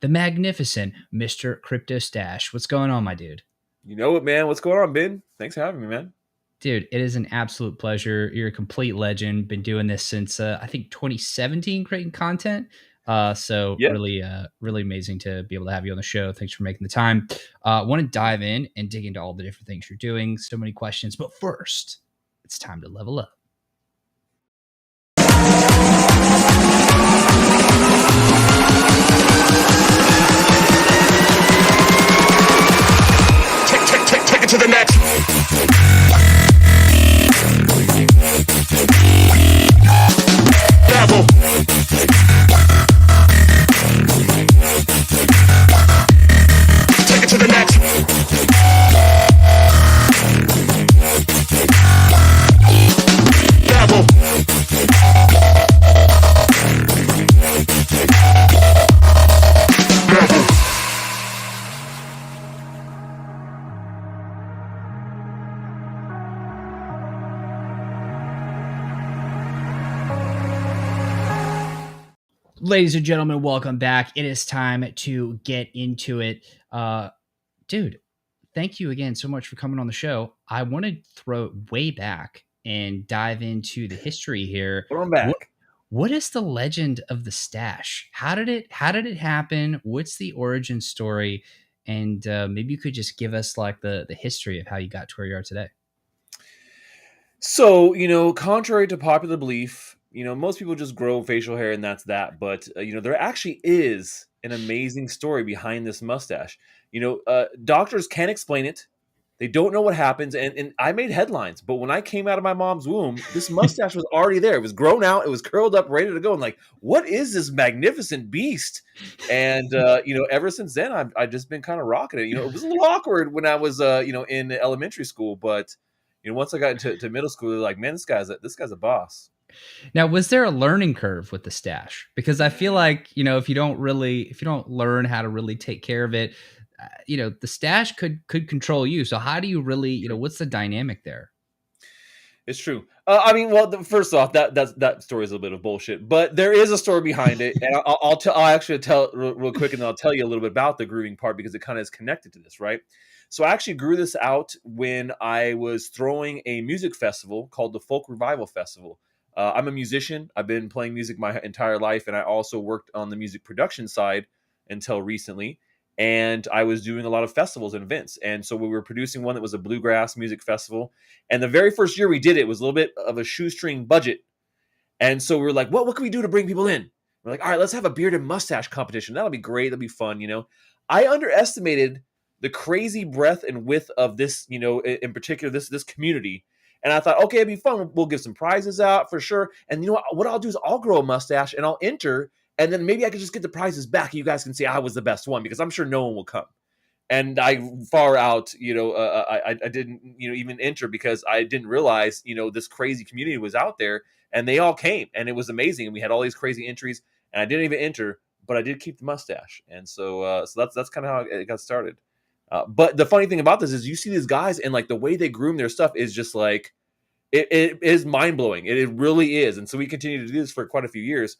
the magnificent Mr. Crypto Stash. What's going on, my dude? You know it, man. What's going on, Ben? Thanks for having me, man. Dude, it is an absolute pleasure. You're a complete legend. Been doing this since I think 2017, creating content. So Yeah. really amazing to be able to have you on the show. Thanks for making the time. Want to dive in and dig into all the different things you're doing. So many questions, but first, it's time to level up. Take it to the next level. Take it to the next level. Ladies and gentlemen, welcome back. It is time to get into it. Dude, thank you again so much for coming on the show. I want to throw it way back and dive into the history here. Put on What back. what is the legend of the stash? How did it happen? What's the origin story? And maybe you could just give us like the history of how you got to where you are today. So, contrary to popular belief, most people just grow facial hair and that's that. But, there actually is an amazing story behind this mustache. Doctors can't explain it. They don't know what happens. And I made headlines. But when I came out of my mom's womb, this mustache was already there. It was grown out. It was curled up, ready to go. And like, what is this magnificent beast? And, ever since then, I've just been kind of rocking it. It was a little awkward when I was, in elementary school. But, once I got into middle school, they're like, man, this guy's a boss. Now, was there a learning curve with the stash? Because I feel like, if you don't learn how to really take care of it, the stash could control you. So how do you really, what's the dynamic there? It's true. I mean, well, first off, that story is a little bit of bullshit, but there is a story behind it, and I'll actually tell real quick, and then I'll tell you a little bit about the grooming part because it kind of is connected to this, right? So I actually grew this out when I was throwing a music festival called the Folk Revival Festival. I'm a musician. I've been playing music my entire life, and I also worked on the music production side until recently. And I was doing a lot of festivals and events. And so we were producing one that was a bluegrass music festival. And the very first year we did it was a little bit of a shoestring budget. And so we were like, what can we do to bring people in? We're like, all right, let's have a beard and mustache competition. That'll be great. That'll be fun. I underestimated the crazy breadth and width of this, in particular, this community. And I thought, okay, it'd be fun. We'll give some prizes out for sure. And what I'll do is I'll grow a mustache and I'll enter, and then maybe I could just get the prizes back. And you guys can see I was the best one because I'm sure no one will come. And I far out, I didn't, even enter because I didn't realize, this crazy community was out there, and they all came, and it was amazing. And we had all these crazy entries, and I didn't even enter, but I did keep the mustache, and so that's kind of how it got started. But the funny thing about this is you see these guys, and like the way they groom their stuff is just like it is mind blowing. It really is, and so we continue to do this for quite a few years.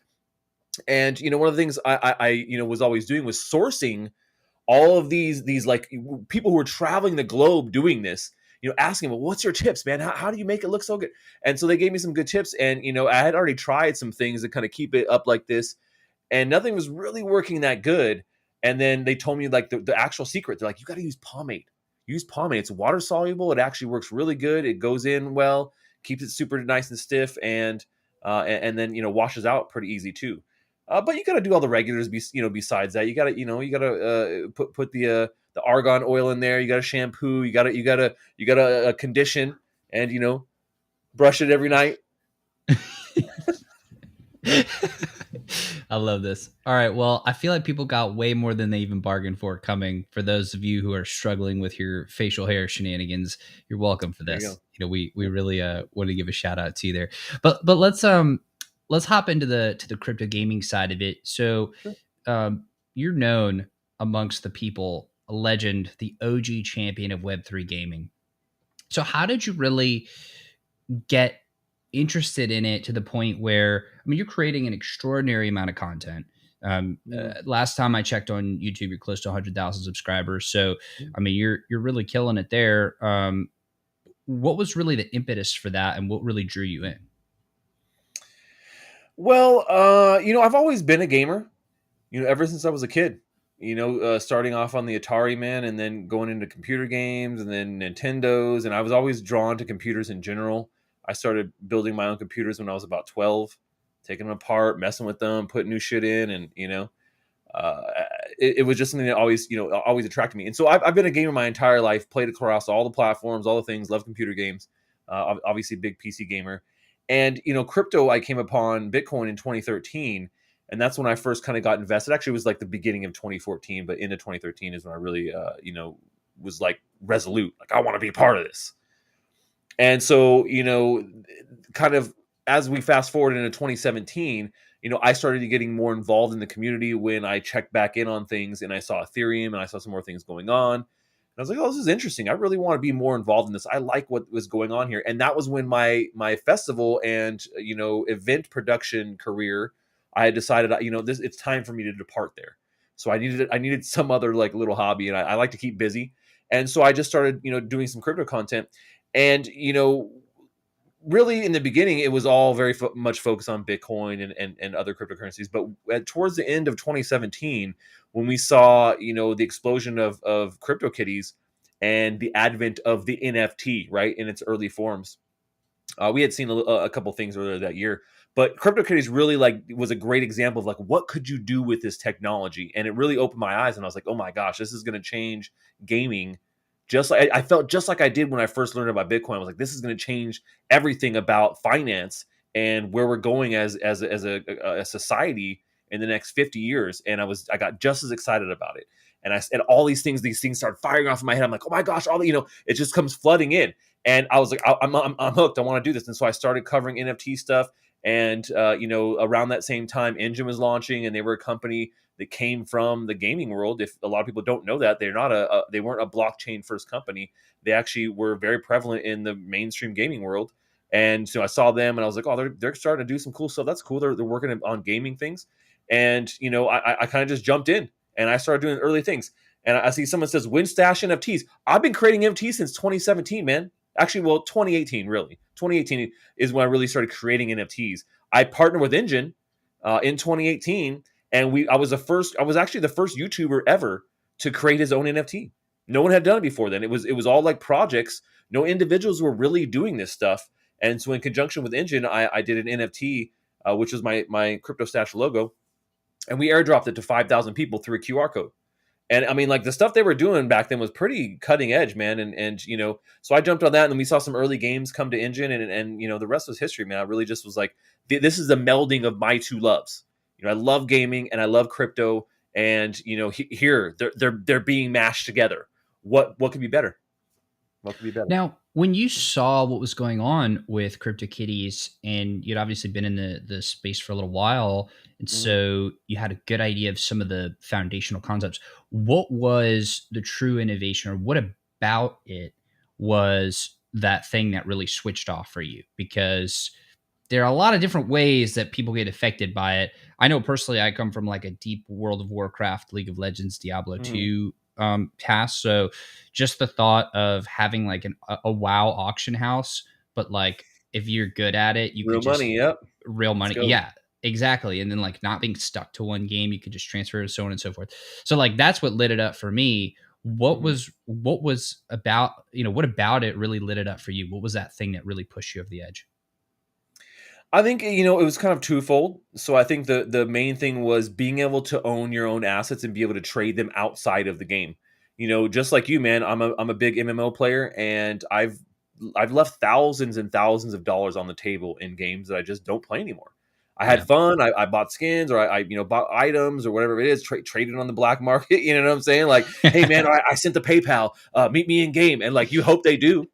And one of the things I was always doing was sourcing all of these like people who were traveling the globe doing this, asking, well, what's your tips, man? How do you make it look so good? And so they gave me some good tips. And, I had already tried some things to kind of keep it up like this, and nothing was really working that good. And then they told me like the actual secret. They're like, you got to use pomade. Use pomade. It's water soluble. It actually works really good. It goes in well, keeps it super nice and stiff, and then washes out pretty easy too. But you got to do all the regulars. Besides that, you got to put the argan oil in there. You got to shampoo. You got to condition, and brush it every night. I love this. All right. Well, I feel like people got way more than they even bargained for coming. For those of you who are struggling with your facial hair shenanigans, you're welcome for There you this. go. We really want to give a shout out to you there. But let's hop into the crypto gaming side of it. So Sure. you're known amongst the people, a legend, the OG champion of Web3 gaming. So how did you really get interested in it to the point where, I mean, you're creating an extraordinary amount of content. Last time I checked on YouTube, you're close to 100,000 subscribers. So, I mean, you're really killing it there. What was really the impetus for that, and what really drew you in? Well, I've always been a gamer, ever since I was a kid. Starting off on the Atari, man, and then going into computer games and then Nintendos. And I was always drawn to computers in general. I started building my own computers when I was about 12, taking them apart, messing with them, putting new shit in. And, uh, it was just something that always attracted me. And so I've been a gamer my entire life, played across all the platforms, all the things, love computer games, obviously big PC gamer. And, crypto, I came upon Bitcoin in 2013. And that's when I first kind of got invested. Actually, it was like the beginning of 2014, but into 2013 is when I really, was like resolute, like I want to be part of this. And so, kind of as we fast forward into 2017, I started getting more involved in the community when I checked back in on things and I saw Ethereum and I saw some more things going on. And I was like, oh, this is interesting. I really want to be more involved in this. I like what was going on here. And that was when my festival and, event production career, I had decided, it's time for me to depart there. So I needed some other like little hobby, and I like to keep busy. And so I just started, doing some crypto content. And, really in the beginning, it was all very much focused on Bitcoin and other cryptocurrencies. But towards the end of 2017, when we saw, the explosion of CryptoKitties and the advent of the NFT, right, in its early forms, we had seen a couple things earlier that year. But CryptoKitties really was a great example of like, what could you do with this technology? And it really opened my eyes, and I was like, oh my gosh, this is going to change gaming. Just like I felt just like I did when I first learned about Bitcoin. I was like, this is going to change everything about finance and where we're going as a society in the next 50 years. And I got just as excited about it. And all these things started firing off in my head. I'm like, oh my gosh, it just comes flooding in. And I was like, I'm hooked. I want to do this. And so I started covering NFT stuff. And around that same time, Engine was launching, and they were a company that came from the gaming world. If a lot of people don't know that, they weren't a blockchain first company. They actually were very prevalent in the mainstream gaming world. And so I saw them, and I was like, oh, they're starting to do some cool stuff. That's cool. They're working on gaming things. And I kind of just jumped in, and I started doing early things. And I see someone says, Winstash NFTs. I've been creating NFTs since 2017, man. Actually, well, 2018, really. 2018 is when I really started creating NFTs. I partnered with Engine in 2018, and I was actually the first YouTuber ever to create his own NFT. No one had done it before then. It was all like projects. No individuals were really doing this stuff. And so in conjunction with Engine, I did an NFT, which was my Crypto Stash logo, and we airdropped it to 5,000 people through a QR code. And I mean, like the stuff they were doing back then was pretty cutting edge, man. And so I jumped on that, and then we saw some early games come to Engine, and the rest was history, man. I really just was like, this is the melding of my two loves. I love gaming and I love crypto, and here they're being mashed together. What could be better? What could be better? Now, when you saw what was going on with CryptoKitties, and you'd obviously been in the space for a little while, and so you had a good idea of some of the foundational concepts. What was the true innovation, or what about it was that thing that really switched off for you? Because there are a lot of different ways that people get affected by it. I know personally, I come from like a deep World of Warcraft, League of Legends, Diablo 2 past. So just the thought of having like a WoW auction house, but like if you're good at it, you Real could just money, yep. real money. Let's go. Yeah, exactly. And then like not being stuck to one game, you could just transfer to so on and so forth. So like that's what lit it up for me. What was about, what about it really lit it up for you? What was that thing that really pushed you over the edge? I think it was kind of twofold. So I think the main thing was being able to own your own assets and be able to trade them outside of the game. Just like you, man, I'm a big MMO player, and I've left thousands and thousands of dollars on the table in games that I just don't play anymore. I had fun. I bought skins, or I bought items or whatever it is, traded on the black market. You know what I'm saying? Like, hey man, I sent the PayPal. Meet me in game, and like you hope they do.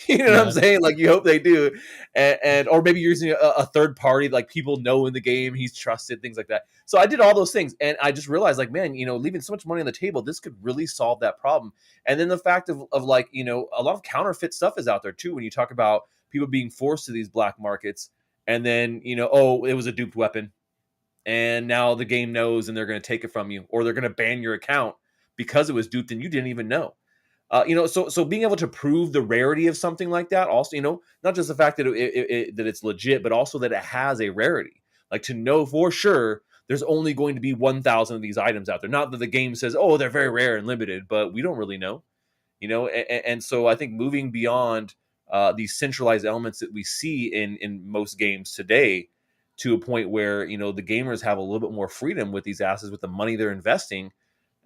You know what I'm saying? Like you hope they do, and or maybe you're using a third party, like people know in the game, he's trusted, things like that. So I did all those things, and I just realized, like, man, leaving so much money on the table, this could really solve that problem. And then the fact of like, a lot of counterfeit stuff is out there too. When you talk about people being forced to these black markets, and then oh, it was a duped weapon. and now the game knows and they're going to take it from you, or they're going to ban your account because it was duped and you didn't even know. So being able to prove the rarity of something like that, also, not just the fact that that it's legit, but also that it has a rarity, like to know for sure there's only going to be 1,000 of these items out there. Not that the game says, oh, they're very rare and limited, but we don't really know, and so I think moving beyond these centralized elements that we see in most games today, to a point where the gamers have a little bit more freedom with these assets, with the money they're investing,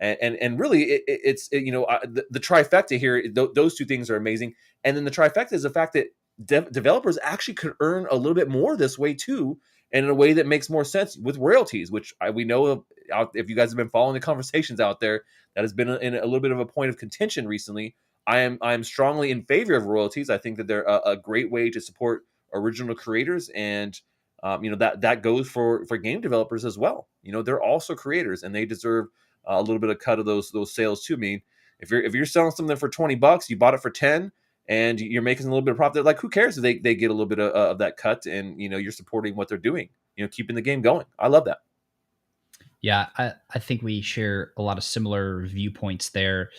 and really the trifecta here. Those two things are amazing, and then the trifecta is the fact that developers actually could earn a little bit more this way too, and in a way that makes more sense with royalties, which we know if you guys have been following the conversations out there, that has been in a little bit of a point of contention recently. I am strongly in favor of royalties. I think that they're a great way to support original creators, and that goes for game developers as well. They're also creators, and they deserve a little bit of cut of those sales too. I mean, if you're selling something for $20, you bought it for 10, and you're making a little bit of profit, like, who cares if they get a little bit of that cut, and you're supporting what they're doing, keeping the game going. I love that. Yeah, I think we share a lot of similar viewpoints there,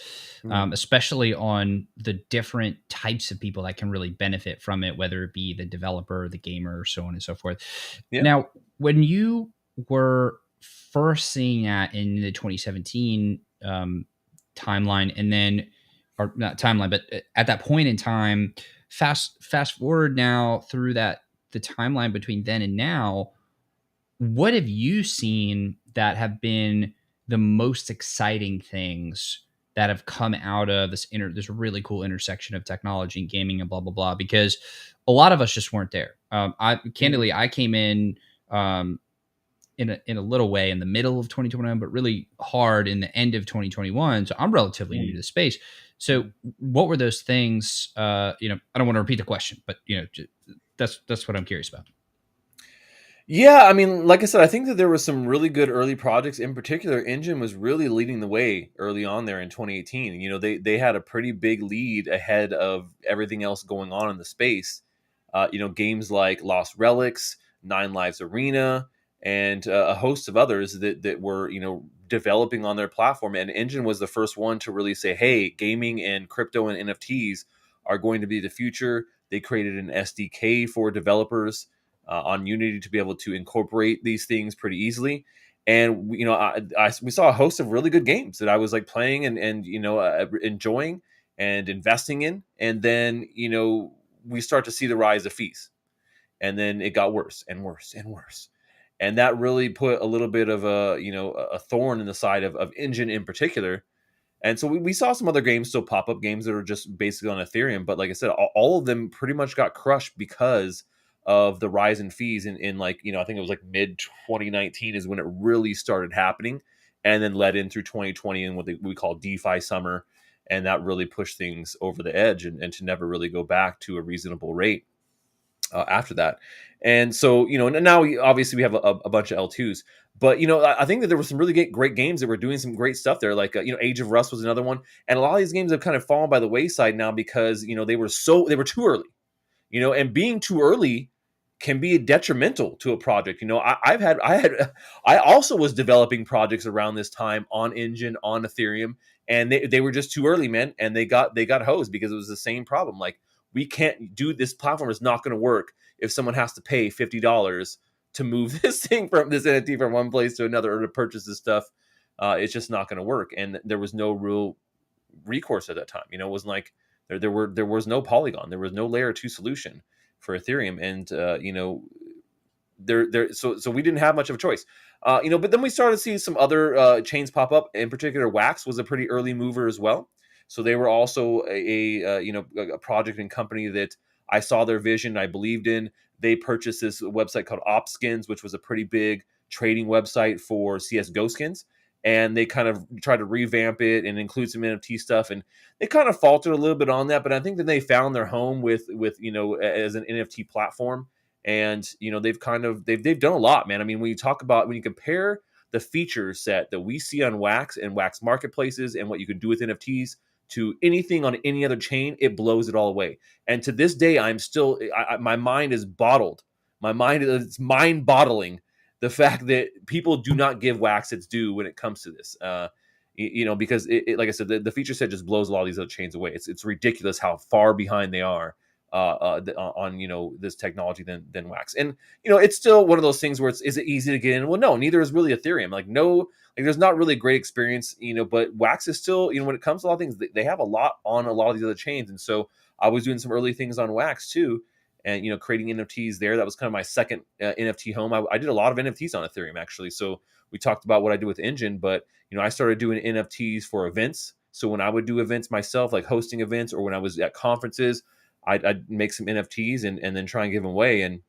especially on the different types of people that can really benefit from it, whether it be the developer, the gamer, so on and so forth. Yeah. Now, when you were first seeing that in the 2017 timeline, and then, or not timeline, but at that point in time, fast forward now through the timeline between then and now, what have you seen that have been the most exciting things that have come out of this really cool intersection of technology and gaming and blah blah blah? Because a lot of us just weren't there. I came in in a little way in the middle of 2021, but really hard in the end of 2021. So I'm relatively new to the space. So what were those things? I don't want to repeat the question, but that's what I'm curious about. Yeah, I mean, like I said, I think that there were some really good early projects. In particular, Engine was really leading the way early on there in 2018. They had a pretty big lead ahead of everything else going on in the space. Games like Lost Relics, Nine Lives Arena, and a host of others that were developing on their platform. And Engine was the first one to really say, "Hey, gaming and crypto and NFTs are going to be the future." They created an SDK for developers on Unity to be able to incorporate these things pretty easily. And we saw a host of really good games that I was like playing and enjoying and investing in. And then we start to see the rise of fees, and then it got worse and worse and worse. And that really put a little bit of a thorn in the side of Engine in particular. And so we saw some other games still pop up, games that are just basically on Ethereum. But like I said, all of them pretty much got crushed because of the rise in fees in I think it was like mid 2019 is when it really started happening, and then led in through 2020 and what we call DeFi summer. And that really pushed things over the edge and to never really go back to a reasonable rate after that. And so, now obviously we have a bunch of L2s, but, I think that there were some really great games that were doing some great stuff there. Like, Age of Rust was another one. And a lot of these games have kind of fallen by the wayside now because, they were too early, and being too early can be detrimental to a project. I also was developing projects around this time on Engine, on Ethereum, and they were just too early, man. And they got hosed because it was the same problem. Like, we can't do this. Platform is not going to work if someone has to pay $50 to move this NFT from one place to another, or to purchase this stuff. It's just not going to work. And there was no real recourse at that time. It wasn't like there was no Polygon, there was no layer 2 solution for Ethereum, and so we didn't have much of a choice. But then we started to see some other chains pop up. In particular, Wax was a pretty early mover as well. So they were also a project and company that I saw their vision, I believed in. They purchased this website called OpSkins, which was a pretty big trading website for CS:GO skins. And they kind of tried to revamp it and include some NFT stuff. And they kind of faltered a little bit on that. But I think that they found their home with as an NFT platform. And, they've done a lot, man. I mean, when you compare the feature set that we see on Wax and Wax marketplaces and what you can do with NFTs to anything on any other chain, it blows it all away. And to this day, I'm still, my mind is bottled. My mind is mind bottling the fact that people do not give Wax its due when it comes to this. Because like I said, the feature set just blows a lot of these other chains away. It's ridiculous how far behind they are on this technology than Wax. And it's still one of those things where is it easy to get in? Well, no, neither is really Ethereum. Like there's not really a great experience, but Wax is still, when it comes to a lot of things, they have a lot on a lot of these other chains. And so I was doing some early things on Wax too, and creating NFTs there. That was kind of my second NFT home. I did a lot of NFTs on Ethereum actually. So we talked about what I do with Engine, but I started doing NFTs for events. So when I would do events myself, like hosting events, or when I was at conferences, I'd make some NFTs and then try and give them away. And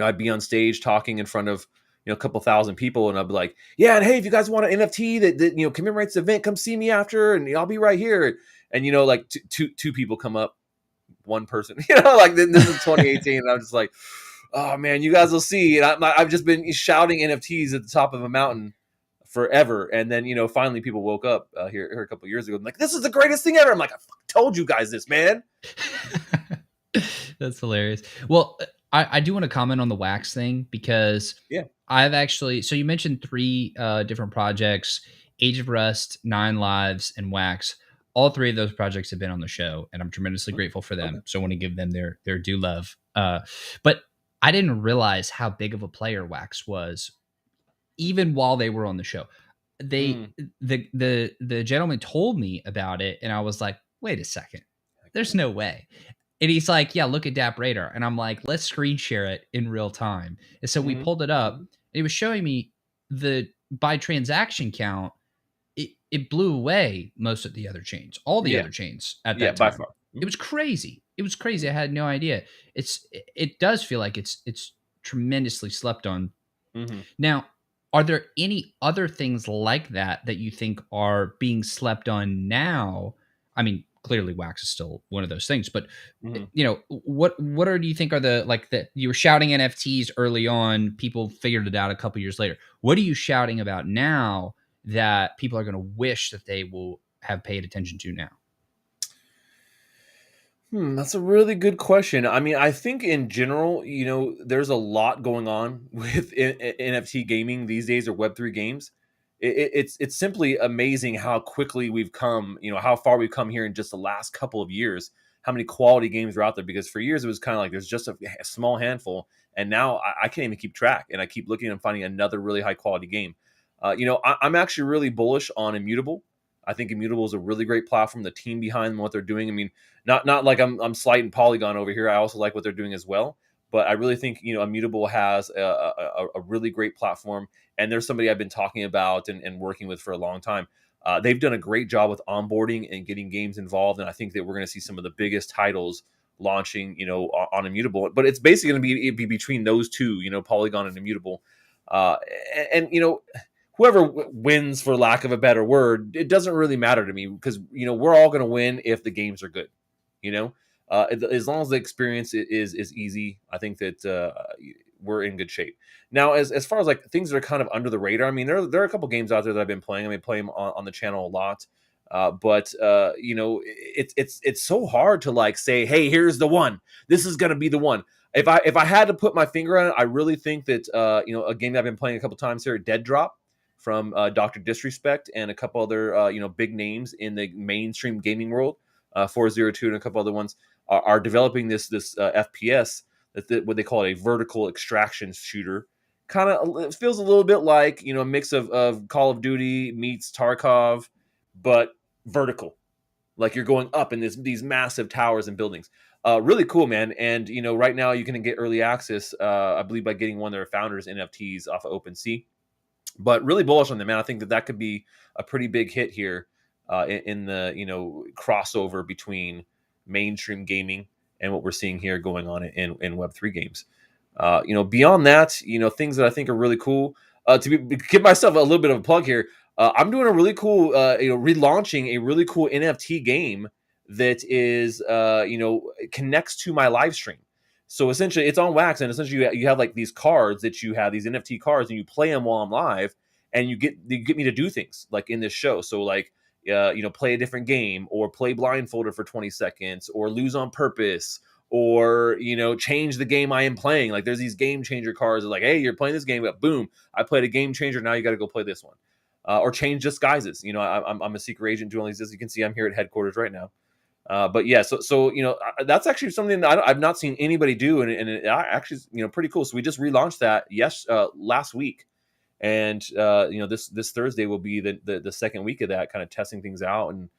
I'd be on stage talking in front of a couple thousand people, and I'd be like, yeah, and hey, if you guys want an NFT that commemorates the event, come see me after, and I'll be right here. And like two people come up, one person, like this is 2018, and I'm just like, oh man, you guys will see. And I've just been shouting NFTs at the top of a mountain forever. And then finally people woke up here a couple years ago. I'm like, this is the greatest thing ever. I'm like, I told you guys this, man. That's hilarious. Well, I do want to comment on the Wax thing, because I've actually, so you mentioned 3 different projects: Age of Rust, 9 Lives, and Wax. All 3 of those projects have been on the show, and I'm tremendously grateful for them. Okay. So I want to give them their due love. But I didn't realize how big of a player Wax was, even while they were on the show. The gentleman told me about it, and I was like, wait a second, there's no way. And he's like, yeah, look at DApp Radar. And I'm like, let's screen share it in real time. And so we pulled it up, and it was showing me by transaction count, it blew away most of the other chains, all the other chains at that time. By far. It was crazy. It was crazy. I had no idea. It does feel like it's tremendously slept on. Mm-hmm. Now, are there any other things like that you think are being slept on now? I mean, clearly Wax is still one of those things, but what do you think are that you were shouting NFTs early on, people figured it out a couple years later. What are you shouting about now that people are going to wish that they will have paid attention to now? That's a really good question. I mean, I think in general, there's a lot going on with NFT gaming these days, or Web3 games. It's simply amazing how quickly we've come, how far we've come here in just the last couple of years, how many quality games are out there. Because for years it was kind of like there's just a small handful, and now I can't even keep track, and I keep looking and finding another really high quality game. I'm actually really bullish on Immutable. I think Immutable is a really great platform. The team behind them, what they're doing. I mean, not like I'm slighting Polygon over here. I also like what they're doing as well. But I really think Immutable has a really great platform, and there's somebody I've been talking about and working with for a long time. They've done a great job with onboarding and getting games involved, and I think that we're going to see some of the biggest titles launching, on Immutable. But it's basically going to be between those two, Polygon and Immutable, and whoever wins, for lack of a better word, it doesn't really matter to me, because we're all going to win if the games are good. As long as the experience is easy, I think that we're in good shape. Now, as far as like things that are kind of under the radar, I mean, there are a couple games out there that I've been playing. I mean, play them on the channel a lot, but it's so hard to like say, hey, here's the one. This is going to be the one. If I had to put my finger on it, I really think that a game that I've been playing a couple times here, Dead Drop, from Dr. Disrespect, and a couple other big names in the mainstream gaming world, 402 and a couple other ones, are developing this FPS, what they call a vertical extraction shooter. Kind of feels a little bit like a mix of Call of Duty meets Tarkov, but vertical. Like you're going up in these massive towers and buildings. Really cool, man. And right now you can get early access, I believe, by getting one of their founders NFTs off of OpenSea. But really bullish on them, man. I think that could be a pretty big hit here in the crossover between mainstream gaming and what we're seeing here going on in Web3 games. Beyond that, things that I think are really cool. Give myself a little bit of a plug here. I'm doing a really cool, relaunching a really cool NFT game that is, connects to my live stream. So essentially, it's on Wax, and essentially you have like these cards that you have, these NFT cards, and you play them while I'm live, and you get me to do things like in this show. So like, play a different game, or play blindfolded for 20 seconds, or lose on purpose, or change the game I am playing. Like there's these game changer cards that like, hey, you're playing this game, but boom, I played a game changer. Now you got to go play this one, or change disguises. I'm a secret agent doing all these. As you can see, I'm here at headquarters right now. But yeah, so that's actually something that I've not seen anybody do, and it actually is pretty cool. So we just relaunched that last week, and this Thursday will be the second week of that, kind of testing things out and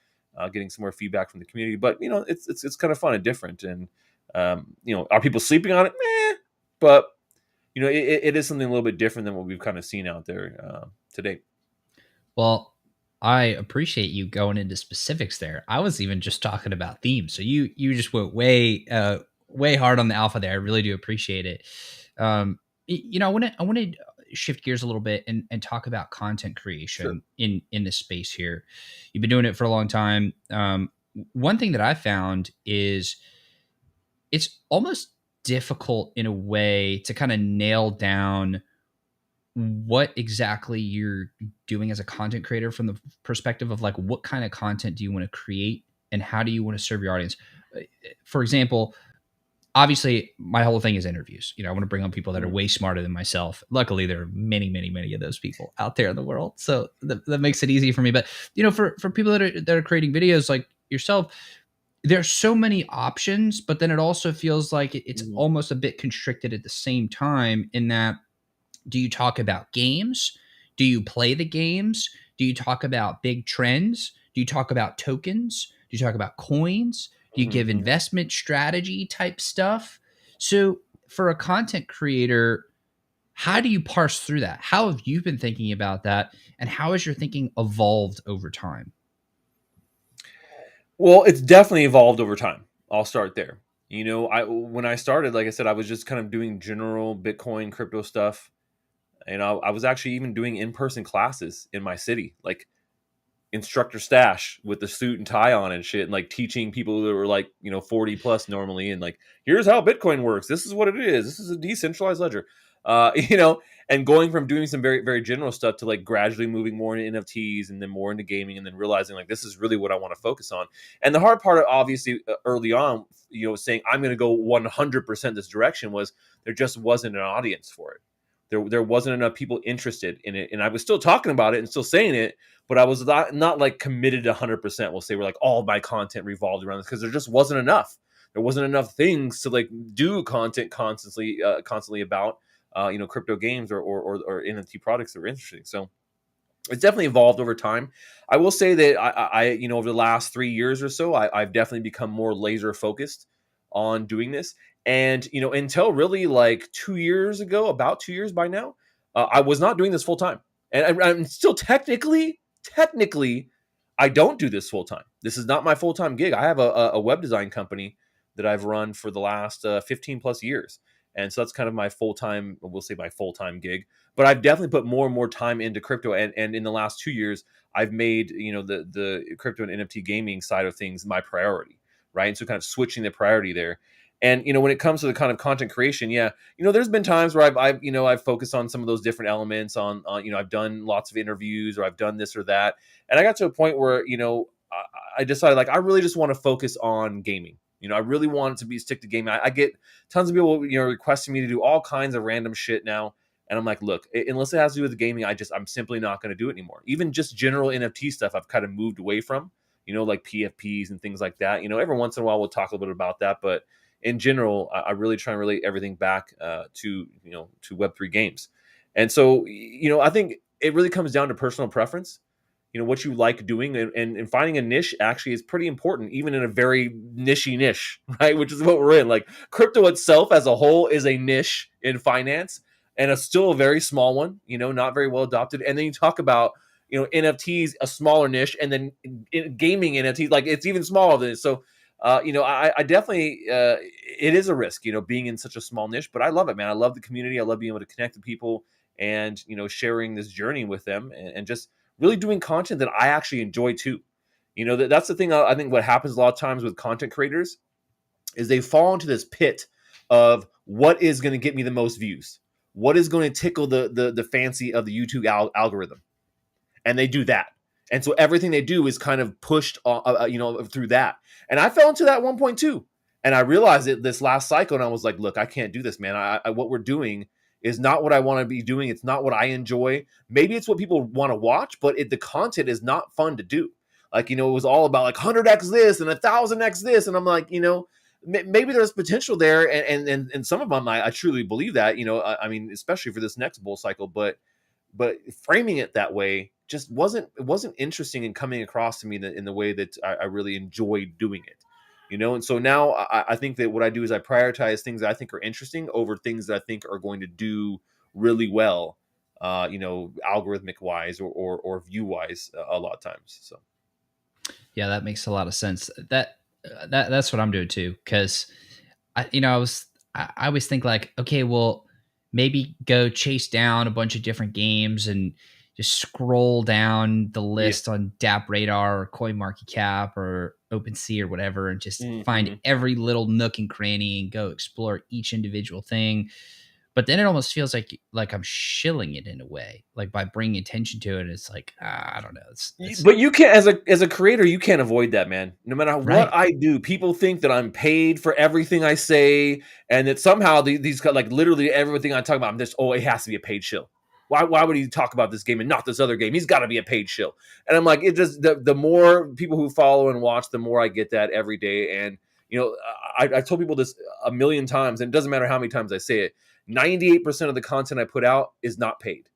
getting some more feedback from the community. But it's kind of fun and different, and are people sleeping on it? Meh. But it is something a little bit different than what we've kind of seen out there to date. Well, I appreciate you going into specifics there. I was even just talking about themes, so you just went way hard on the alpha there. I really do appreciate it. I want to shift gears a little bit and talk about content creation in this space here. You've been doing it for a long time. One thing that I found is it's almost difficult in a way to kind of nail down what exactly you're doing as a content creator from the perspective of like what kind of content do you want to create and how do you want to serve your audience. For example, obviously my whole thing is interviews. I want to bring on people that are way smarter than myself. Luckily there are many of those people out there in the world, so that makes it easy for me. But for people that are creating videos like yourself, there's so many options, but then it also feels like it's almost a bit constricted at the same time, in that, do you talk about games? Do you play the games? Do you talk about big trends? Do you talk about tokens? Do you talk about coins? Do you give investment strategy type stuff? So for a content creator, how do you parse through that? How have you been thinking about that? And how has your thinking evolved over time? Well, it's definitely evolved over time. I'll start there. When I started, like I said, I was just kind of doing general Bitcoin crypto stuff. And I was actually even doing in-person classes in my city, like instructor stash with the suit and tie on and shit, and like teaching people that were like 40 plus normally, and like, here's how Bitcoin works. This is what it is. This is a decentralized ledger. And going from doing some very, very general stuff to like gradually moving more into NFTs and then more into gaming, and then realizing like this is really what I want to focus on. And the hard part, obviously, early on, saying I'm going to go 100% this direction, was there just wasn't an audience for it. There wasn't enough people interested in it, and I was still talking about it and still saying it, but I was not like committed 100%. We'll say, where like all my content revolved around this, because there just wasn't enough. There wasn't enough things to like do content constantly about crypto games or NFT products that were interesting. So it's definitely evolved over time. I will say that I over the last 3 years or so, I've definitely become more laser focused on doing this. And until really like 2 years ago, about 2 years by now, I was not doing this full time, and I'm still technically, I don't do this full time. This is not my full time gig. I have a web design company that I've run for the last 15 plus years, and so that's kind of my full time. We'll say my full time gig. But I've definitely put more and more time into crypto, and in the last 2 years, I've made the crypto and NFT gaming side of things my priority, right? And so kind of switching the priority there. And when it comes to the kind of content creation, yeah, there's been times where I've focused on some of those different elements. I've done lots of interviews, or I've done this or that, and I got to a point where I decided, like, I really just want to focus on gaming. I really want it to be stick to gaming. I get tons of people requesting me to do all kinds of random shit now, and I'm like, look, unless it has to do with gaming, I'm simply not going to do it anymore. Even just general NFT stuff, I've kind of moved away from. Like PFPs and things like that. Every once in a while we'll talk a little bit about that, but in general, I really try and relate everything back to Web3 games. And so, I think it really comes down to personal preference, what you like doing, and finding a niche actually is pretty important, even in a very niche, right? Which is what we're in. Like, crypto itself as a whole is a niche in finance, and it's still a very small one, not very well adopted. And then you talk about, NFTs, a smaller niche, and then in gaming NFTs, like, it's even smaller than it. So, I definitely, it is a risk, being in such a small niche, but I love it, man. I love the community. I love being able to connect with people and, sharing this journey with them, and just really doing content that I actually enjoy too. That's the thing. I think what happens a lot of times with content creators is they fall into this pit of what is going to get me the most views, what is going to tickle the fancy of the YouTube algorithm, and they do that. And so everything they do is kind of pushed, through that. And I fell into that 1.2. And I realized it this last cycle, and I was like, look, I can't do this, man. What we're doing is not what I want to be doing. It's not what I enjoy. Maybe it's what people want to watch, but the content is not fun to do. Like, it was all about like 100x this and 1000x this. And I'm like, maybe there's potential there. And some of them, I truly believe that, I mean, especially for this next bull cycle, but framing it that way just wasn't interesting and coming across to me in the way that I really enjoyed doing it. And so now I think that what I do is I prioritize things that I think are interesting over things that I think are going to do really well, algorithmic wise or view wise a lot of times. So Yeah, that makes a lot of sense. That's what I'm doing too. Cause I always think like, okay, well, maybe go chase down a bunch of different games and just scroll down the yeah. list on DApp Radar or CoinMarketCap or OpenSea or whatever, and just find Mm-hmm. every little nook and cranny and go explore each individual thing. But then it almost feels like I'm shilling it in a way, like by bringing attention to it. It's like, I don't know. It's But you can't, as a creator, you can't avoid that, man. No matter what right. I do, people think that I'm paid for everything I say, and that somehow these like literally everything I talk about, I'm just it has to be a paid shill. Why would he talk about this game and not this other game? He's got to be a paid shill. And I'm like, it just the more people who follow and watch, the more I get that every day. And I told people this a million times, and it doesn't matter how many times I say it. 98% of the content I put out is not paid.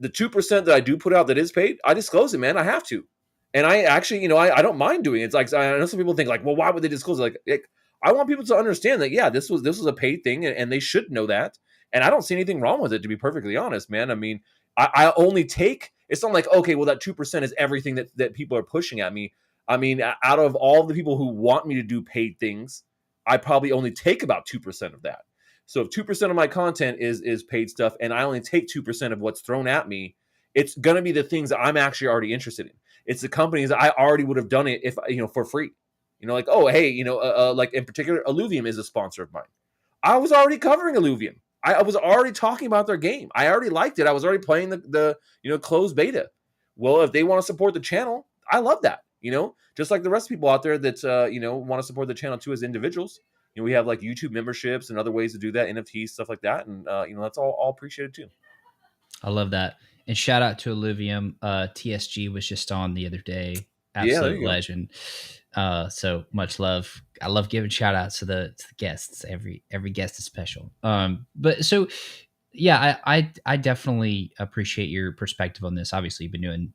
The 2% that I do put out that is paid, I disclose it, man. I have to. And I actually, I don't mind doing it. It's like, I know some people think like, well, why would they disclose it? Like I want people to understand that, yeah, this was a paid thing, and they should know that. And I don't see anything wrong with it, to be perfectly honest, man. I mean, I only take, it's not like, okay, well, that 2% is everything that people are pushing at me. I mean, out of all the people who want me to do paid things, I probably only take about 2% of that. So if 2% of my content is paid stuff, and I only take 2% of what's thrown at me, it's gonna be the things that I'm actually already interested in. It's the companies that I already would have done it if for free. Like, oh hey, like in particular, Illuvium is a sponsor of mine. I was already covering Illuvium. I was already talking about their game. I already liked it. I was already playing the closed beta. Well, if they want to support the channel, I love that. Just like the rest of people out there that want to support the channel too as individuals. We have like YouTube memberships and other ways to do that, NFTs, stuff like that, and that's all appreciated too. I love that. And shout out to Illuvium. TSG was just on the other day. Yeah, there Absolute you go. legend. So much love. I love giving shout outs to the guests. Every guest is special. But so yeah, I definitely appreciate your perspective on this. Obviously, you've been doing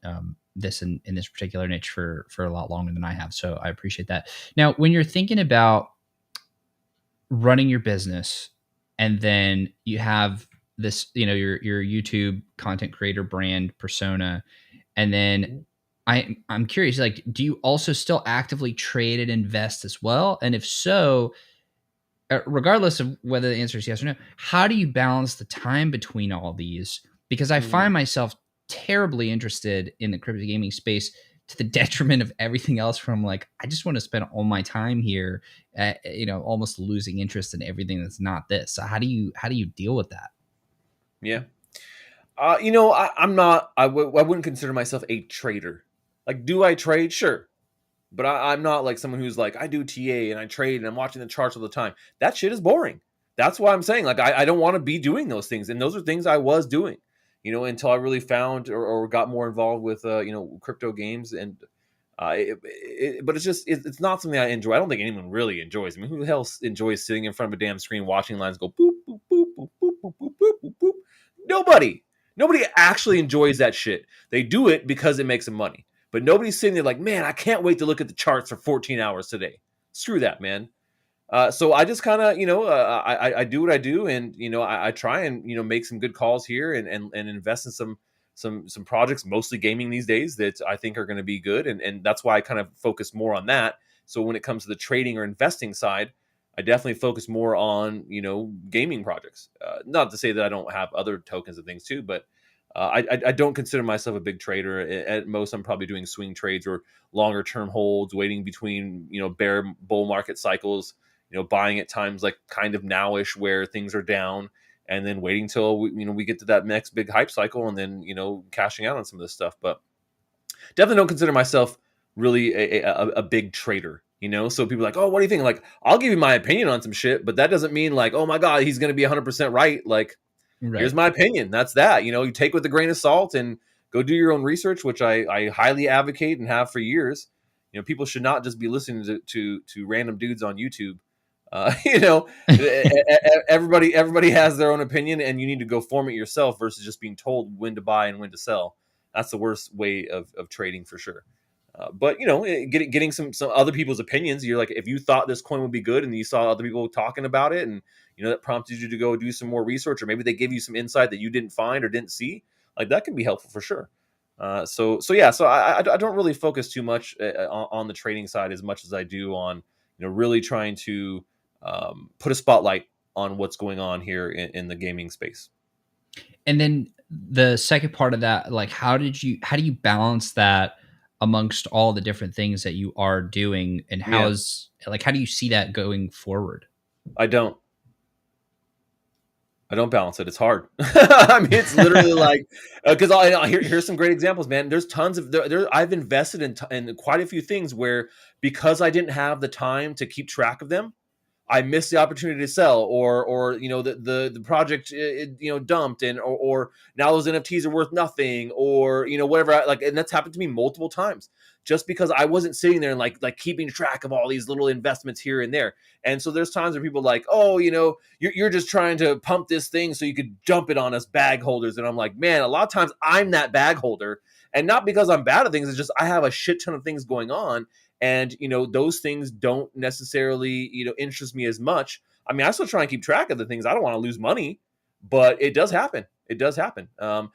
this in this particular niche for a lot longer than I have. So I appreciate that. Now, when you're thinking about running your business, and then you have this, your YouTube content creator brand persona, and then I'm curious, like, do you also still actively trade and invest as well? And if so, regardless of whether the answer is yes or no, how do you balance the time between all these? Because I find myself terribly interested in the crypto gaming space to the detriment of everything else. From like, I just want to spend all my time here, almost losing interest in everything that's not this. So how do you deal with that? Yeah. I'm not. I wouldn't consider myself a trader. Like, do I trade? Sure. But I'm not like someone who's like, I do TA and I trade and I'm watching the charts all the time. That shit is boring. That's why I'm saying, like, I don't want to be doing those things. And those are things I was doing, until I really found or got more involved with, crypto games. And, but it's not something I enjoy. I don't think anyone really enjoys. I mean, who the hell enjoys sitting in front of a damn screen watching lines go boop, boop, boop, boop, boop, boop, boop, boop, boop, boop? Nobody. Nobody actually enjoys that shit. They do it because it makes them money. But nobody's sitting there like, man, I can't wait to look at the charts for 14 hours today. Screw that, man. So I just kind of, I do what I do, and I try and make some good calls here and invest in some projects, mostly gaming these days, that I think are going to be good, and that's why I kind of focus more on that. So when it comes to the trading or investing side, I definitely focus more on gaming projects. Not to say that I don't have other tokens and things too, but I don't consider myself a big trader. At most, I'm probably doing swing trades or longer term holds, waiting between bear bull market cycles. Buying at times like kind of nowish where things are down, and then waiting till we get to that next big hype cycle, and then cashing out on some of this stuff. But definitely don't consider myself really a big trader. So people are like, oh, what do you think? Like, I'll give you my opinion on some shit, but that doesn't mean like, oh my God, he's going to be 100% right. Like, here's Right. my opinion. That's that. You take with a grain of salt and go do your own research, which I highly advocate and have for years. People should not just be listening to random dudes on YouTube. You know, everybody has their own opinion, and you need to go form it yourself versus just being told when to buy and when to sell. That's the worst way of trading for sure. But getting some other people's opinions. You're like, if you thought this coin would be good, and you saw other people talking about it, and that prompted you to go do some more research, or maybe they give you some insight that you didn't find or didn't see. Like, that can be helpful for sure. So I don't really focus too much on the trading side as much as I do on really trying to put a spotlight on what's going on here in the gaming space. And then the second part of that, like, how do you balance that amongst all the different things that you are doing, and how do you see that going forward? I don't balance it. It's hard. I mean, it's literally like, because here's some great examples, man. There's tons of I've invested in quite a few things where, because I didn't have the time to keep track of them, I missed the opportunity to sell, or the project dumped, or now those NFTs are worth nothing, or whatever. And that's happened to me multiple times, just because I wasn't sitting there and like keeping track of all these little investments here and there. And so there's times where people are like, oh, you're just trying to pump this thing so you could dump it on us bag holders. And I'm like, man, a lot of times I'm that bag holder, and not because I'm bad at things. It's just I have a shit ton of things going on. And, those things don't necessarily, interest me as much. I mean, I still try and keep track of the things. I don't want to lose money, but it does happen. It does happen. A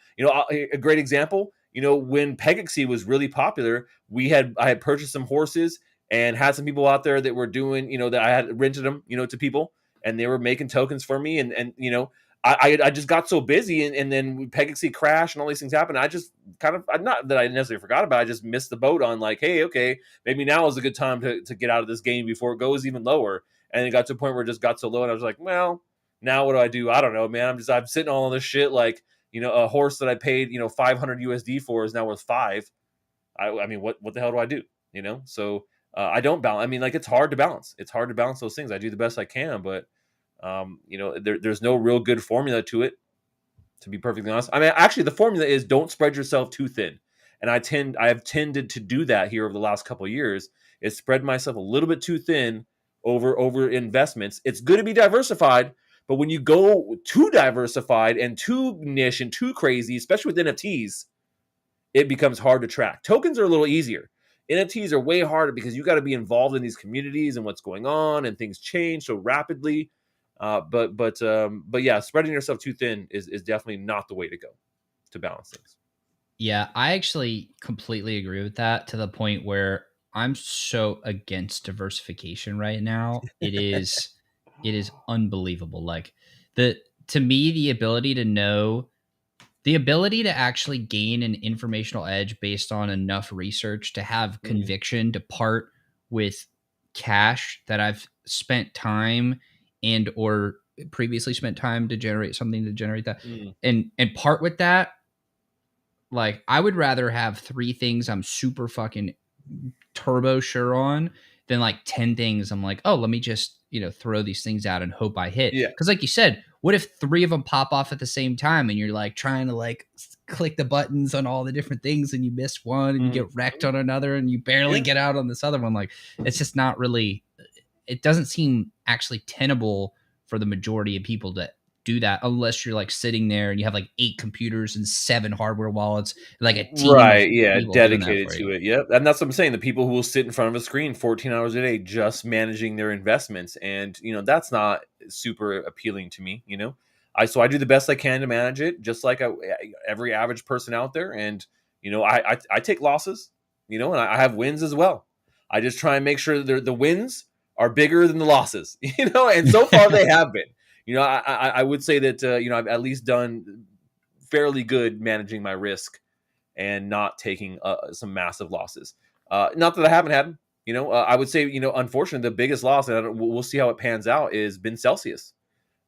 great example, when Pegaxy was really popular, I had purchased some horses and had some people out there that were doing, that I had rented them, to people, and they were making tokens for me. And I just got so busy, and then Pegaxy crashed and all these things happened. I just kind of, not that I necessarily forgot about it, I just missed the boat on like, hey, okay, maybe now is a good time to get out of this game before it goes even lower. And it got to a point where it just got so low, and I was like, well, now what do? I don't know, man. I'm sitting on all this shit. Like, a horse that I paid, 500 USD for is now worth 5. I mean, what the hell do I do? So I don't balance. I mean, like, it's hard to balance. It's hard to balance those things. I do the best I can, but there's no real good formula to it, to be perfectly honest. I mean, actually, the formula is don't spread yourself too thin. And I have tended to do that here over the last couple of years, is spread myself a little bit too thin over investments. It's good to be diversified, but when you go too diversified and too niche and too crazy, especially with NFTs, it becomes hard to track. Tokens are a little easier. NFTs are way harder because you got to be involved in these communities and what's going on, and things change so rapidly. But yeah, spreading yourself too thin is definitely not the way to go to balance things. Yeah, I actually completely agree with that, to the point where I'm so against diversification right now. It is unbelievable. Like, to me, the ability to actually gain an informational edge based on enough research to have conviction to part with cash that I've spent time and or previously spent time to generate something to generate that, and part with that. Like, I would rather have 3 things I'm super fucking turbo sure on than like 10 things I'm like, oh, let me just, throw these things out and hope I hit. Yeah. Because like you said, what if 3 of them pop off at the same time and you're like trying to like click the buttons on all the different things and you miss one and you get wrecked on another and you barely get out on this other one? Like, it's just not really, it doesn't seem actually tenable for the majority of people to do that, unless you're like sitting there and you have like 8 computers and 7 hardware wallets, like a team, right? Yeah, people dedicated to it. Yep, and that's what I'm saying. The people who will sit in front of a screen 14 hours a day just managing their investments, and that's not super appealing to me. So I do the best I can to manage it, just like every average person out there. And I take losses, and I have wins as well. I just try and make sure that the wins are bigger than the losses, and so far they have been. I would say that, I've at least done fairly good managing my risk and not taking some massive losses. Not that I haven't had, I would say, unfortunately, the biggest loss, and we'll see how it pans out, is been Celsius.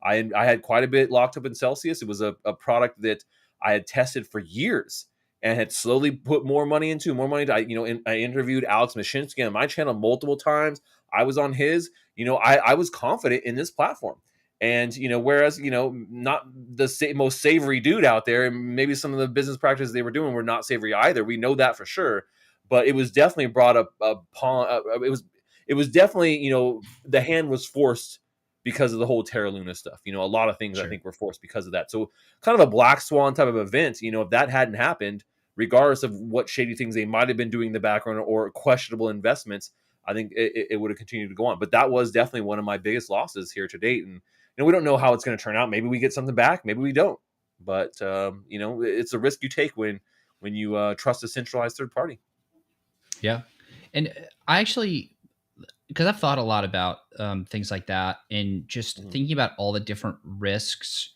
I had quite a bit locked up in Celsius. It was a product that I had tested for years, and had slowly put more money into more money. I interviewed Alex Mashinsky on my channel multiple times. I was on his. I was confident in this platform. And whereas not the most savory dude out there, and maybe some of the business practices they were doing were not savory either. We know that for sure. But it was definitely brought up upon. It was definitely the hand was forced because of the whole Terra Luna stuff. A lot of things I Sure. think were forced because of that. So kind of a black swan type of event. If that hadn't happened, regardless of what shady things they might have been doing in the background or questionable investments, I think it would have continued to go on. But that was definitely one of my biggest losses here to date. And we don't know how it's going to turn out. Maybe we get something back. Maybe we don't. But it's a risk you take when you trust a centralized third party. Yeah. And I actually, because I've thought a lot about things like that, and just thinking about all the different risks.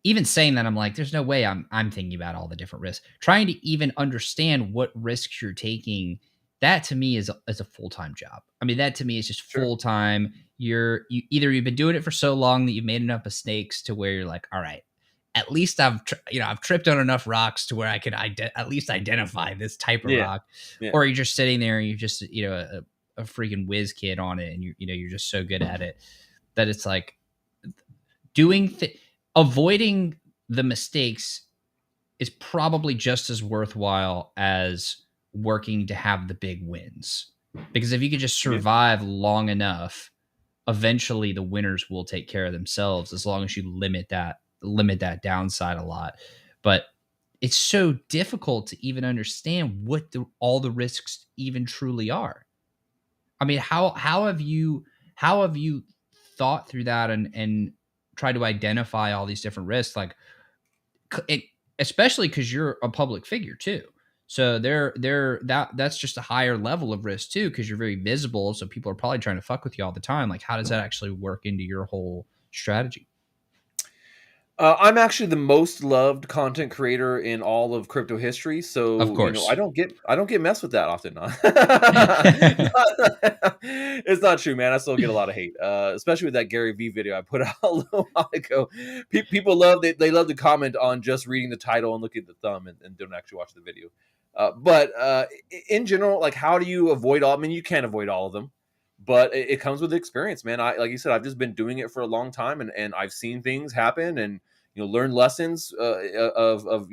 Even saying that, I'm like, there's no way I'm thinking about all the different risks. Trying to even understand what risks you're taking, that to me is a full-time job. I mean, that to me is just Sure. full-time. You've been doing it for so long that you've made enough mistakes to where you're like, all right, at least I've tripped on enough rocks to where I can at least identify this type of Yeah. rock. Yeah. Or you're just sitting there and you're just a freaking whiz kid on it, and you're just so good at it that it's like avoiding the mistakes is probably just as worthwhile as working to have the big wins. Because if you could just survive long enough, eventually the winners will take care of themselves, as long as you limit that downside a lot. But it's so difficult to even understand what all the risks even truly are. I mean, how have you thought through that and try to identify all these different risks? Like, especially because you're a public figure too. So that's just a higher level of risk too, because you're very visible. So people are probably trying to fuck with you all the time. Like, how does that actually work into your whole strategy? I'm actually the most loved content creator in all of crypto history, Of so course. I don't get messed with that often. It's not true, man. I still get a lot of hate, especially with that Gary V video I put out a little while ago. People they love to comment on just reading the title and looking at the thumb and don't actually watch the video. But in general, like, how do you avoid all? I mean, you can't avoid all of them, but it comes with experience, man. Like you said, I've just been doing it for a long time, and I've seen things happen, and learned lessons of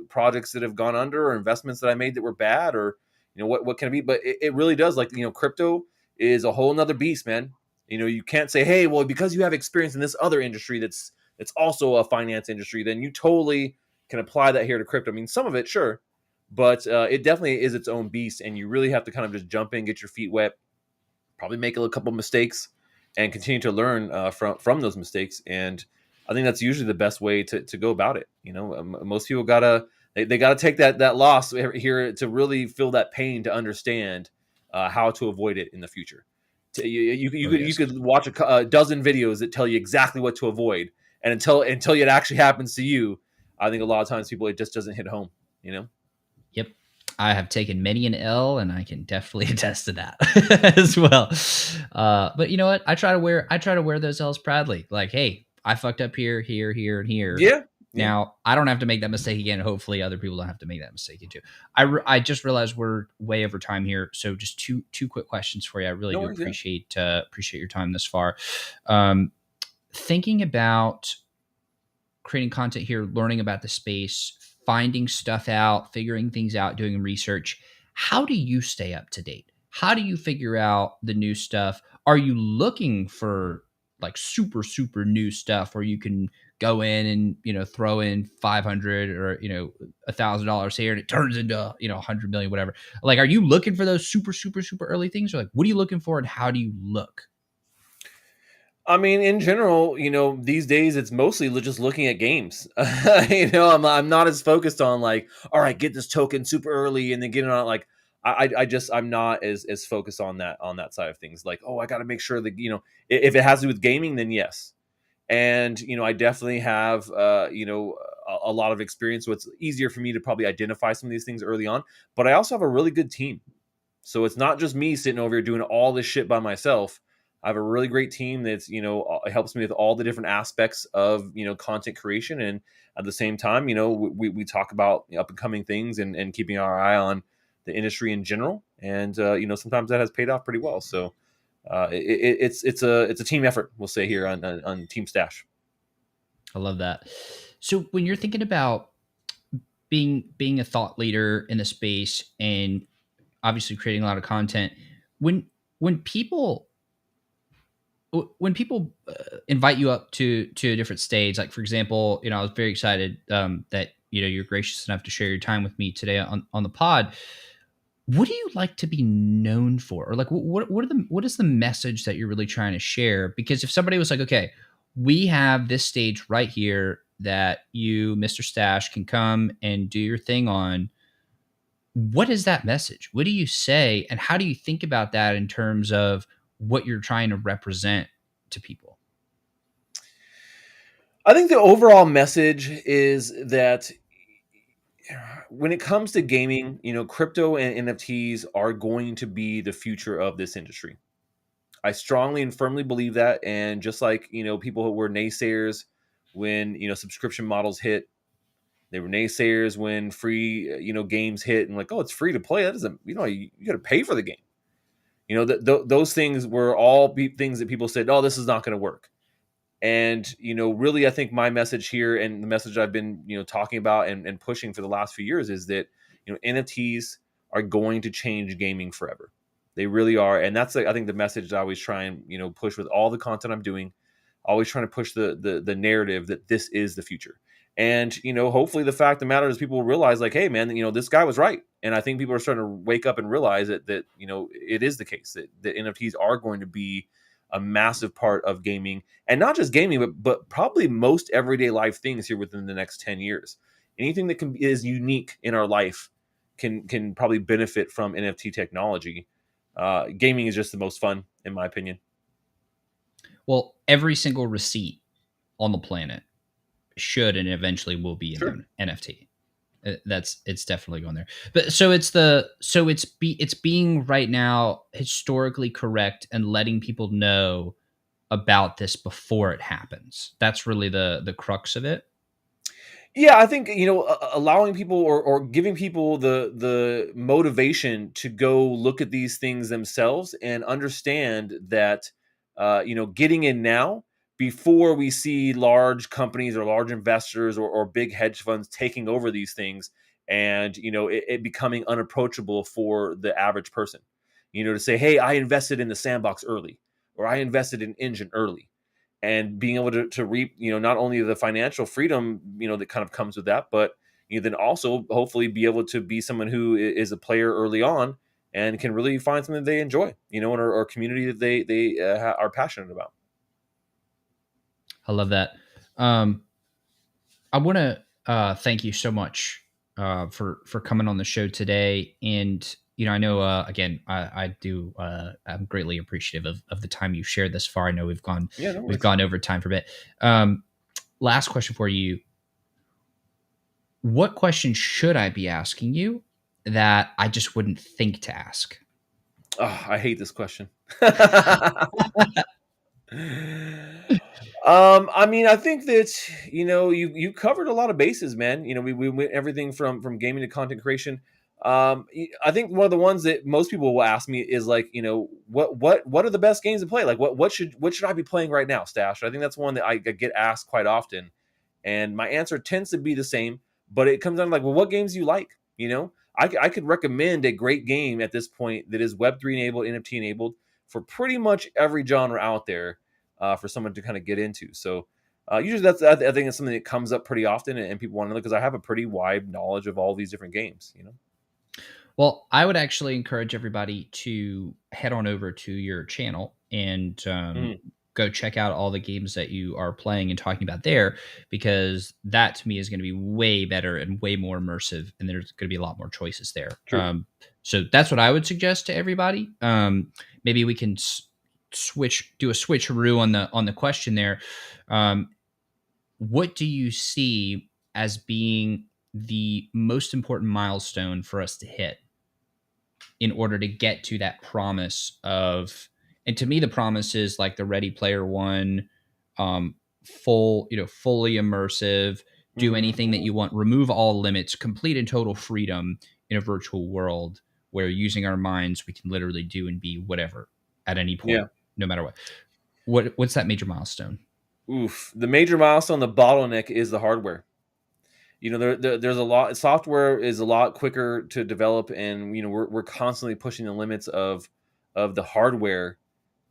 projects that have gone under, or investments that I made that were bad, or what can it be. But it really does, like, crypto is a whole nother beast, man. You can't say, hey, well, because you have experience in this other industry that's also a finance industry, then you totally can apply that here to crypto. I mean, some of it, sure, but it definitely is its own beast, and you really have to kind of just jump in, get your feet wet, probably make a couple mistakes, and continue to learn from those mistakes. And I think that's usually the best way to go about it. Most people they gotta take that loss here to really feel that pain, to understand how to avoid it in the future. You could watch a dozen videos that tell you exactly what to avoid, and until it actually happens to you, I think a lot of times people, it just doesn't hit home. Yep. I have taken many an L, and I can definitely attest to that as well. But you know what? I try to wear those L's proudly. Like, hey, I fucked up here, here, here, and here. Yeah. Now I don't have to make that mistake again. Hopefully, other people don't have to make that mistake too. I just realized we're way over time here, so just two quick questions for you. I really No do worries, yeah. appreciate your time this far. Thinking about creating content here, learning about the space, finding stuff out, figuring things out, doing research. How do you stay up to date? How do you figure out the new stuff? Are you looking for like super, super new stuff where you can go in and, throw in 500 or, $1,000 here and it turns into, 100 million, whatever. Like, are you looking for those super, super, super early things? Or like, what are you looking for and how do you look? I mean, in general, these days it's mostly just looking at games. I'm not as focused on, like, all right, get this token super early and then get it on. Like, I'm not as focused on that side of things. Like, oh, I got to make sure that if it has to do with gaming, then yes. And I definitely have a lot of experience, so it's easier for me to probably identify some of these things early on. But I also have a really good team, so it's not just me sitting over here doing all this shit by myself. I have a really great team that's, helps me with all the different aspects of, content creation. And at the same time, we talk about up and coming things, and keeping our eye on the industry in general. And, sometimes that has paid off pretty well. So it's a team effort, we'll say here on Team Stash. I love that. So when you're thinking about being a thought leader in the space and obviously creating a lot of content, when when people invite you up to a different stage, like for example, I was very excited that you're gracious enough to share your time with me today on the pod. What do you like to be known for, or like what is the message that you're really trying to share? Because if somebody was like, okay, we have this stage right here that you, Mr. Stash, can come and do your thing on, what is that message? What do you say, and how do you think about that in terms of what you're trying to represent to people? I think the overall message is that when it comes to gaming, crypto and NFTs are going to be the future of this industry. I strongly and firmly believe that. And just like, people who were naysayers when, subscription models hit, they were naysayers when free, games hit, and like, oh, it's free to play. That doesn't, you got to pay for the game. Those things were all things that people said, oh, this is not going to work. And, really, I think my message here, and the message I've been, talking about and pushing for the last few years, is that, NFTs are going to change gaming forever. They really are. And that's, I think, the message that I always try and, push with all the content I'm doing, always trying to push the narrative that this is the future. And, hopefully the fact of the matter is people will realize, like, hey, man, this guy was right. And I think people are starting to wake up and realize that it is the case that NFTs are going to be a massive part of gaming, and not just gaming, but probably most everyday life things here within the next 10 years. Anything that is unique in our life can probably benefit from NFT technology. Gaming is just the most fun, in my opinion. Well, every single receipt on the planet should and eventually will be an NFT. It's definitely going there. But it's being right now historically correct and letting people know about this before it happens. That's really the crux of it. Yeah, I think allowing people, or giving people the motivation to go look at these things themselves and understand that getting in now before we see large companies or large investors or big hedge funds taking over these things, and it becoming unapproachable for the average person. To say, hey, I invested in the sandbox early, or I invested in Engine early, and being able to reap, not only the financial freedom, that kind of comes with that, but then also hopefully be able to be someone who is a player early on and can really find something that they enjoy, or community that they are passionate about. I love that. I want to thank you so much for coming on the show today. And I know again, I do. I'm greatly appreciative of the time you've shared this far. I know we've gone Yeah, no we've worries. gone over time for a bit. Last question for you: what question should I be asking you that I just wouldn't think to ask? Oh, I hate this question. I mean, I think that you covered a lot of bases, man. We went everything from gaming to content creation. I think one of the ones that most people will ask me is like, what are the best games to play? Like, what should I be playing right now, Stash? I think that's one that I get asked quite often, and my answer tends to be the same. But it comes down to like, well, what games do you like? I could recommend a great game at this point that is Web3 enabled, NFT enabled, for pretty much every genre out there, for someone to kind of get into. So usually I think it's something that comes up pretty often, and people want to know, because I have a pretty wide knowledge of all these different games. Well, I would actually encourage everybody to head on over to your channel and Mm, go check out all the games that you are playing and talking about there, because that to me is going to be way better and way more immersive, and there's going to be a lot more choices there. true. So that's what I would suggest to everybody. Maybe we can do a switcheroo on the question there. What do you see as being the most important milestone for us to hit in order to get to that promise of And to me, the promise is like the Ready Player One, fully immersive, do Mhm. anything that you want, remove all limits, complete and total freedom in a virtual world where using our minds, we can literally do and be whatever at any point, Yeah. no matter what. What's that major milestone? Oof. The major milestone, the bottleneck is the hardware. There's a lot. Software is a lot quicker to develop, and we're constantly pushing the limits of the hardware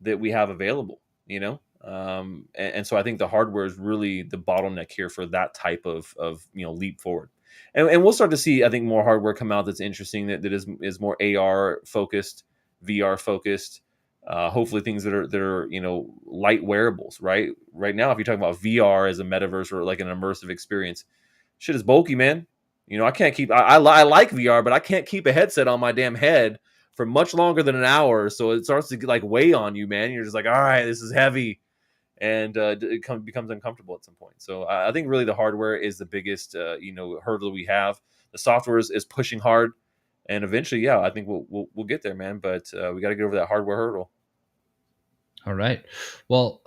that we have available. And so I think the hardware is really the bottleneck here for that type of leap forward. And we'll start to see, I think, more hardware come out that's interesting, that is more AR focused, VR focused. Hopefully, things that are light wearables. Right now, if you're talking about VR as a metaverse or like an immersive experience, shit is bulky, man. I can't keep. I like VR, but I can't keep a headset on my damn head for much longer than an hour. So it starts to like weigh on you, man. You're just like, all right, this is heavy, and becomes uncomfortable at some point. So I think really the hardware is the biggest hurdle we have. The software is pushing hard, and eventually, yeah, I think we'll get there, man. But we got to get over that hardware hurdle. All right. Well,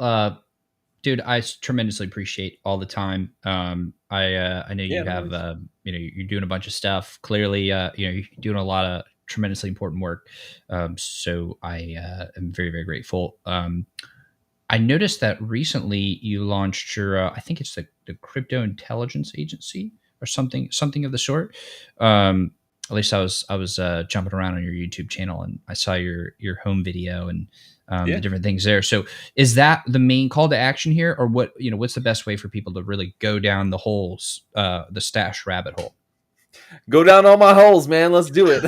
dude, I tremendously appreciate all the time. I know Yeah, you no have, worries. you're doing a bunch of stuff. Clearly, you're doing a lot of tremendously important work. So I am very, very grateful. I noticed that recently you launched your, I think it's the Crypto Intelligence Agency or something of the sort. At least I was jumping around on your YouTube channel and I saw your home video and the Yeah. different things there. So is that the main call to action here, or what's the best way for people to really go down the stash rabbit hole? Go down all my holes, man. Let's do it.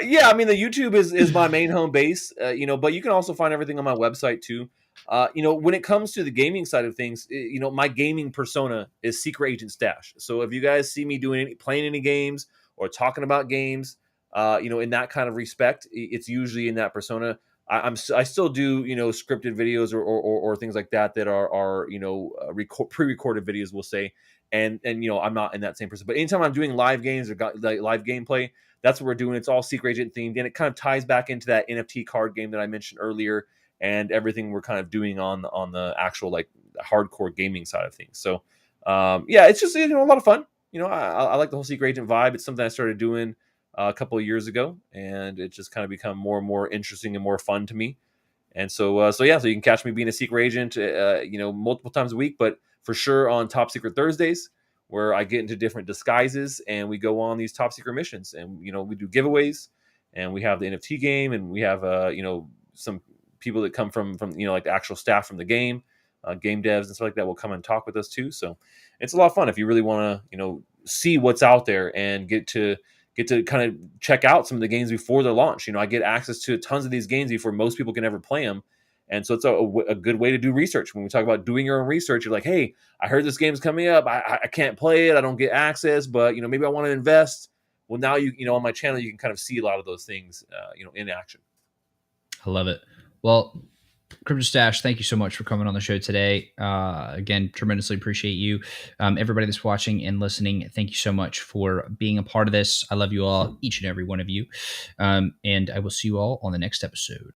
Yeah, I mean the YouTube is my main home base, but you can also find everything on my website too. When it comes to the gaming side of things, my gaming persona is Secret Agent Stash. So if you guys see me playing any games or talking about games, in that kind of respect, it's usually in that persona. I still do scripted videos or things like that are pre-recorded videos, we'll say, and I'm not in that same person. But anytime I'm doing live games or like live gameplay, that's what we're doing. It's all Secret Agent themed, and it kind of ties back into that NFT card game that I mentioned earlier, and everything we're kind of doing on the actual like hardcore gaming side of things. So, yeah, it's just a lot of fun. I like the whole Secret Agent vibe. It's something I started doing a couple of years ago, and it just kind of become more and more interesting and more fun to me. And so yeah, so you can catch me being a secret agent, multiple times a week, but for sure on Top Secret Thursdays, where I get into different disguises and we go on these top secret missions, and we do giveaways, and we have the NFT game, and we have some people that come from like the actual staff from the game, game devs and stuff like that will come and talk with us too. So it's a lot of fun if you really want to see what's out there and get to kind of check out some of the games before they're launched. I get access to tons of these games before most people can ever play them. And so it's a good way to do research. When we talk about doing your own research, you're like, hey, I heard this game's coming up. I can't play it. I don't get access, but maybe I want to invest. Well, now on my channel, you can kind of see a lot of those things, in action. I love it. Well, Crypto Stash, thank you so much for coming on the show today. Again, tremendously appreciate you. Everybody that's watching and listening, thank you so much for being a part of this. I love you all, each and every one of you. And I will see you all on the next episode.